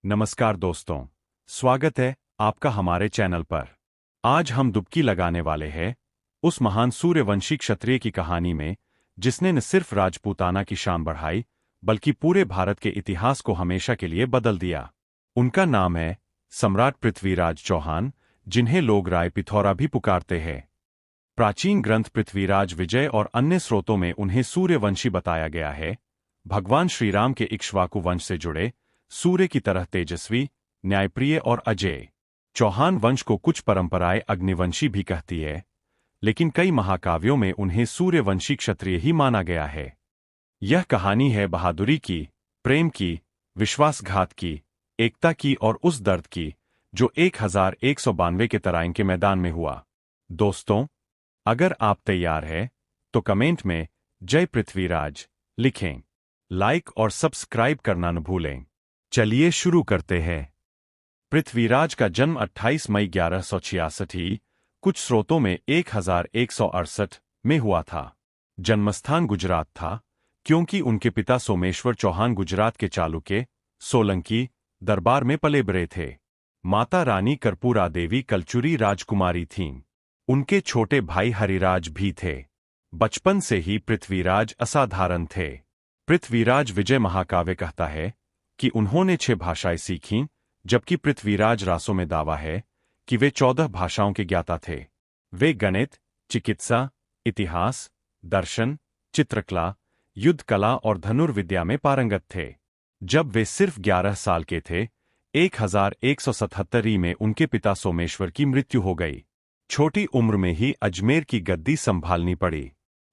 नमस्कार दोस्तों, स्वागत है आपका हमारे चैनल पर। आज हम डुबकी लगाने वाले हैं उस महान सूर्यवंशी क्षत्रिय की कहानी में जिसने न सिर्फ राजपूताना की शान बढ़ाई बल्कि पूरे भारत के इतिहास को हमेशा के लिए बदल दिया। उनका नाम है सम्राट पृथ्वीराज चौहान, जिन्हें लोग राय पिथौरा भी पुकारते हैं। प्राचीन ग्रंथ पृथ्वीराज विजय और अन्य स्रोतों में उन्हें सूर्यवंशी बताया गया है। भगवान श्रीराम के इक्ष्वाकु वंश से जुड़े, सूर्य की तरह तेजस्वी, न्यायप्रिय और अजेय। चौहान वंश को कुछ परंपराएं अग्निवंशी भी कहती है, लेकिन कई महाकाव्यों में उन्हें सूर्यवंशी क्षत्रिय ही माना गया है। यह कहानी है बहादुरी की, प्रेम की, विश्वासघात की, एकता की और उस दर्द की जो 1192 के तराइन के मैदान में हुआ। दोस्तों, अगर आप तैयार हैं तो कमेंट में जय पृथ्वीराज लिखें। लाइक और सब्सक्राइब करना न भूलें। चलिए शुरू करते हैं। पृथ्वीराज का जन्म 28 मई 1166, कुछ स्रोतों में 1168 में हुआ था। जन्मस्थान गुजरात था, क्योंकि उनके पिता सोमेश्वर चौहान गुजरात के चालुक्य, सोलंकी दरबार में पले बड़े थे। माता रानी कर्पूरा देवी कलचुरी राजकुमारी थीं। उनके छोटे भाई हरिराज भी थे। बचपन से ही पृथ्वीराज असाधारण थे। पृथ्वीराज विजय महाकाव्य कहता है कि उन्होंने 6 भाषाएं सीखीं, जबकि पृथ्वीराज रासों में दावा है कि वे 14 भाषाओं के ज्ञाता थे। वे गणित, चिकित्सा, इतिहास, दर्शन, चित्रकला, युद्ध कला और धनुर्विद्या में पारंगत थे। जब वे सिर्फ 11 साल के थे, 1177 में उनके पिता सोमेश्वर की मृत्यु हो गई। छोटी उम्र में ही अजमेर की गद्दी संभालनी पड़ी।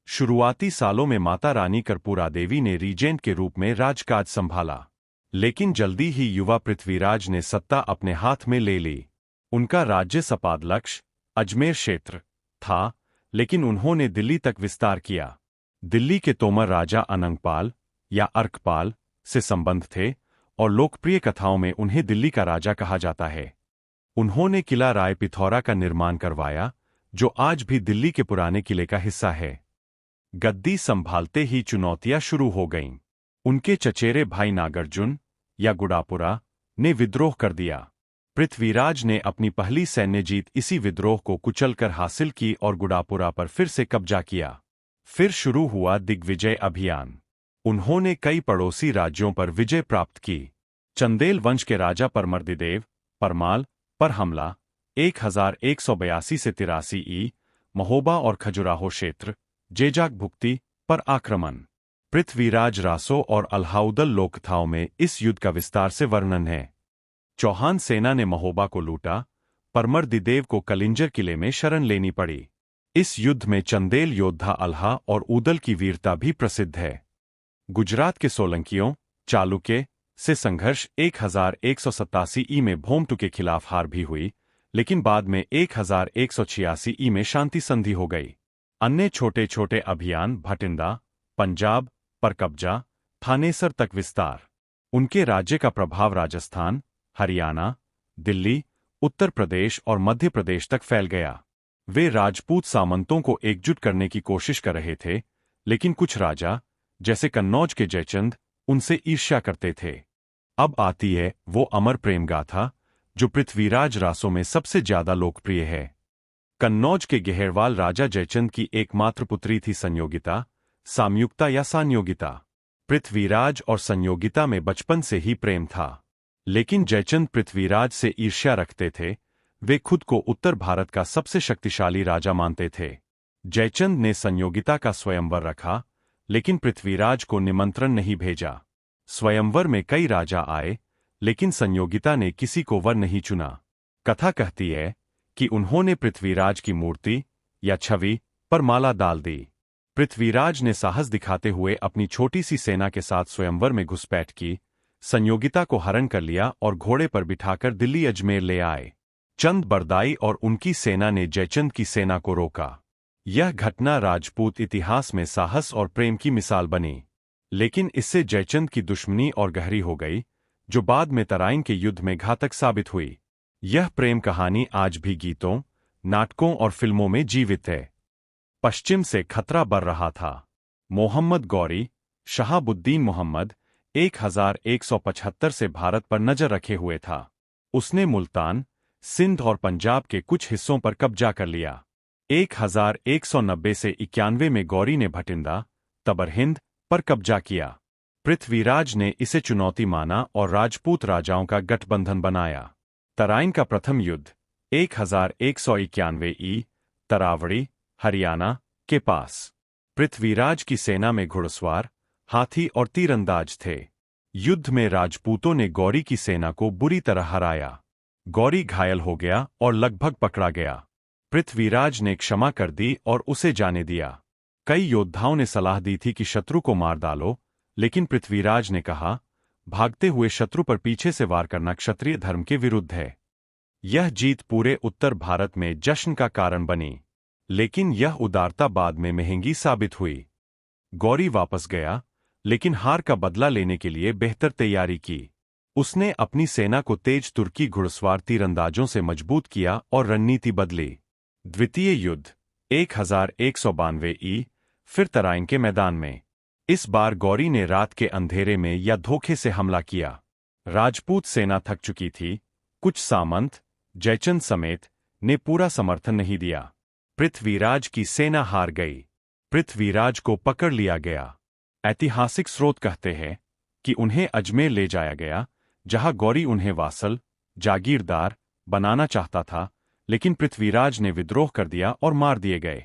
शुरुआती सालों में माता रानी कर्पूरा देवी ने रीजेंट के रूप में राजकाज संभाला, लेकिन जल्दी ही युवा पृथ्वीराज ने सत्ता अपने हाथ में ले ली। उनका राज्य सपाद लक्ष्य अजमेर क्षेत्र था, लेकिन उन्होंने दिल्ली तक विस्तार किया। दिल्ली के तोमर राजा अनंगपाल या अर्कपाल से संबंध थे और लोकप्रिय कथाओं में उन्हें दिल्ली का राजा कहा जाता है। उन्होंने किला राय पिथौरा का निर्माण करवाया, जो आज भी दिल्ली के पुराने किले का हिस्सा है। गद्दी संभालते ही चुनौतियां शुरू हो गईं। उनके चचेरे भाई नागार्जुन या गुडापुरा ने विद्रोह कर दिया। पृथ्वीराज ने अपनी पहली सैन्य जीत इसी विद्रोह को कुचलकर हासिल की और गुडापुरा पर फिर से कब्जा किया। फिर शुरू हुआ दिग्विजय अभियान। उन्होंने कई पड़ोसी राज्यों पर विजय प्राप्त की। चंदेल वंश के राजा परमर्दिदेव परमाल पर हमला 1182 से 83 महोबा और खजुराहो क्षेत्र जेजाक भुक्ति पर आक्रमण। पृथ्वीराज रासो और अल्हाउदल लोकथाओं में इस युद्ध का विस्तार से वर्णन है। चौहान सेना ने महोबा को लूटा, परमर्दिदेव को कलिंजर किले में शरण लेनी पड़ी। इस युद्ध में चंदेल योद्धा अल्हा और ऊदल की वीरता भी प्रसिद्ध है। गुजरात के सोलंकियों चालुक्य से संघर्ष 1187 में भोमटू के खिलाफ हार भी हुई, लेकिन बाद में 1186 में शांति संधि हो गई। अन्य छोटे छोटे अभियान भटिंडा, पंजाब पर कब्जा, थानेसर तक विस्तार। उनके राज्य का प्रभाव राजस्थान, हरियाणा, दिल्ली, उत्तर प्रदेश और मध्य प्रदेश तक फैल गया। वे राजपूत सामंतों को एकजुट करने की कोशिश कर रहे थे, लेकिन कुछ राजा, जैसे कन्नौज के जयचंद, उनसे ईर्ष्या करते थे। अब आती है वो अमर प्रेम गाथा जो पृथ्वीराज रासों में सबसे ज्यादा लोकप्रिय है। कन्नौज के गहेरवाल राजा जयचंद की एकमात्र पुत्री थी संयोगिता, सामयुक्ता या सांयोगिता। पृथ्वीराज और संयोगिता में बचपन से ही प्रेम था, लेकिन जयचंद पृथ्वीराज से ईर्ष्या रखते थे। वे खुद को उत्तर भारत का सबसे शक्तिशाली राजा मानते थे। जयचंद ने संयोगिता का स्वयंवर रखा, लेकिन पृथ्वीराज को निमंत्रण नहीं भेजा। स्वयंवर में कई राजा आए, लेकिन संयोगिता ने किसी को वर नहीं चुना। कथा कहती है कि उन्होंने पृथ्वीराज की मूर्ति या छवि पर माला डाल दी। पृथ्वीराज ने साहस दिखाते हुए अपनी छोटी सी सेना के साथ स्वयंवर में घुसपैठ की, संयोगिता को हरण कर लिया और घोड़े पर बिठाकर दिल्ली अजमेर ले आए। चंद बरदाई और उनकी सेना ने जयचंद की सेना को रोका। यह घटना राजपूत इतिहास में साहस और प्रेम की मिसाल बनी, लेकिन इससे जयचंद की दुश्मनी और गहरी हो गई, जो बाद में तराइन के युद्ध में घातक साबित हुई। यह प्रेम कहानी आज भी गीतों, नाटकों और फिल्मों में जीवित है। पश्चिम से खतरा बढ़ रहा था। मोहम्मद गौरी, शहाबुद्दीन मोहम्मद 1175 से भारत पर नजर रखे हुए था। उसने मुल्तान, सिंध और पंजाब के कुछ हिस्सों पर कब्जा कर लिया। 1190 से 91 में गौरी ने भटिंडा, तबर हिंद पर कब्जा किया। पृथ्वीराज ने इसे चुनौती माना और राजपूत राजाओं का गठबंधन बनाया। तराइन का प्रथम युद्ध 1191 ई, तरावड़ी, हरियाणा के पास। पृथ्वीराज की सेना में घुड़सवार, हाथी और तीरंदाज थे। युद्ध में राजपूतों ने गौरी की सेना को बुरी तरह हराया। गौरी घायल हो गया और लगभग पकड़ा गया। पृथ्वीराज ने क्षमा कर दी और उसे जाने दिया। कई योद्धाओं ने सलाह दी थी कि शत्रु को मार डालो, लेकिन पृथ्वीराज ने कहा, भागते हुए शत्रु पर पीछे से वार करना क्षत्रिय धर्म के विरुद्ध है। यह जीत पूरे उत्तर भारत में जश्न का कारण बनी, लेकिन यह उदारता बाद में महंगी साबित हुई। गौरी वापस गया, लेकिन हार का बदला लेने के लिए बेहतर तैयारी की। उसने अपनी सेना को तेज तुर्की घुड़सवार तीरंदाजों से मजबूत किया और रणनीति बदली। द्वितीय युद्ध 1192 ई, फिर तराइन के मैदान में। इस बार गौरी ने रात के अंधेरे में या धोखे से हमला किया। राजपूत सेना थक चुकी थी। कुछ सामंत, जयचंद समेत, ने पूरा समर्थन नहीं दिया। पृथ्वीराज की सेना हार गई। पृथ्वीराज को पकड़ लिया गया। ऐतिहासिक स्रोत कहते हैं कि उन्हें अजमेर ले जाया गया, जहां गौरी उन्हें वासल, जागीरदार बनाना चाहता था, लेकिन पृथ्वीराज ने विद्रोह कर दिया और मार दिए गए।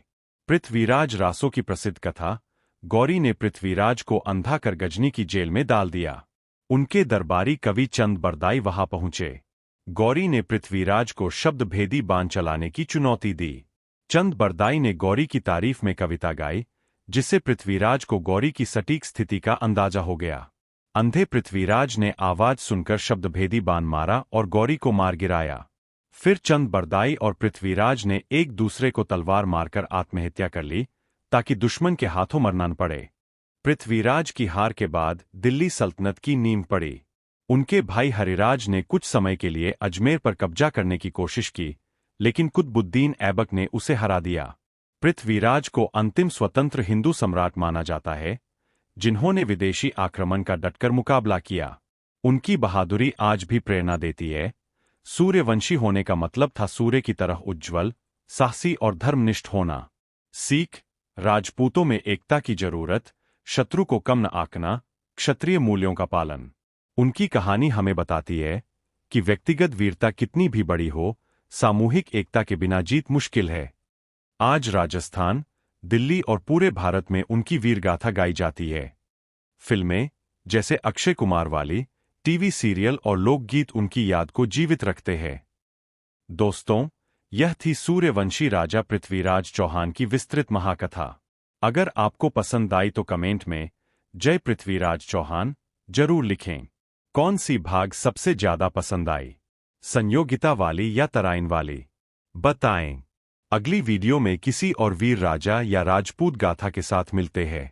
पृथ्वीराज रासो की प्रसिद्ध कथा। गौरी ने पृथ्वीराज को अंधा कर गजनी की जेल में डाल दिया। उनके दरबारी कवि चंद बरदाई वहां पहुंचे। गौरी ने पृथ्वीराज को शब्दभेदी बाण चलाने की चुनौती दी। चंद बरदाई ने गौरी की तारीफ में कविता गाई, जिससे पृथ्वीराज को गौरी की सटीक स्थिति का अंदाजा हो गया। अंधे पृथ्वीराज ने आवाज सुनकर शब्दभेदी बाण मारा और गौरी को मार गिराया। फिर चंद बरदाई और पृथ्वीराज ने एक दूसरे को तलवार मारकर आत्महत्या कर ली, ताकि दुश्मन के हाथों मरना न पड़े। पृथ्वीराज की हार के बाद दिल्ली सल्तनत की नींव पड़ी। उनके भाई हरिराज ने कुछ समय के लिए अजमेर पर कब्जा करने की कोशिश की, लेकिन कुतुबुद्दीन ऐबक ने उसे हरा दिया। पृथ्वीराज को अंतिम स्वतंत्र हिंदू सम्राट माना जाता है, जिन्होंने विदेशी आक्रमण का डटकर मुकाबला किया। उनकी बहादुरी आज भी प्रेरणा देती है। सूर्यवंशी होने का मतलब था सूर्य की तरह उज्ज्वल, साहसी और धर्मनिष्ठ होना। सीख, राजपूतों में एकता की जरूरत, शत्रु को कम न आंकना, क्षत्रिय मूल्यों का पालन। उनकी कहानी हमें बताती है कि व्यक्तिगत वीरता कितनी भी बड़ी हो, सामूहिक एकता के बिना जीत मुश्किल है। आज राजस्थान, दिल्ली और पूरे भारत में उनकी वीरगाथा गाई जाती है। फिल्में, जैसे अक्षय कुमार वाली, टीवी सीरियल और लोकगीत उनकी याद को जीवित रखते हैं। दोस्तों, यह थी सूर्यवंशी राजा पृथ्वीराज चौहान की विस्तृत महाकथा। अगर आपको पसंद आई तो कमेंट में जय पृथ्वीराज चौहान जरूर लिखें। कौन सी भाग सबसे ज्यादा पसंद आई, संयोगिता वाली या तराइन वाली? बताएं। अगली वीडियो में किसी और वीर राजा या राजपूत गाथा के साथ मिलते हैं।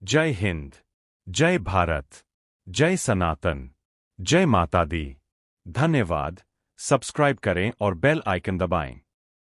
जय हिंद, जय भारत, जय सनातन, जय माता दी। धन्यवाद। सब्सक्राइब करें और बेल आइकन दबाएं।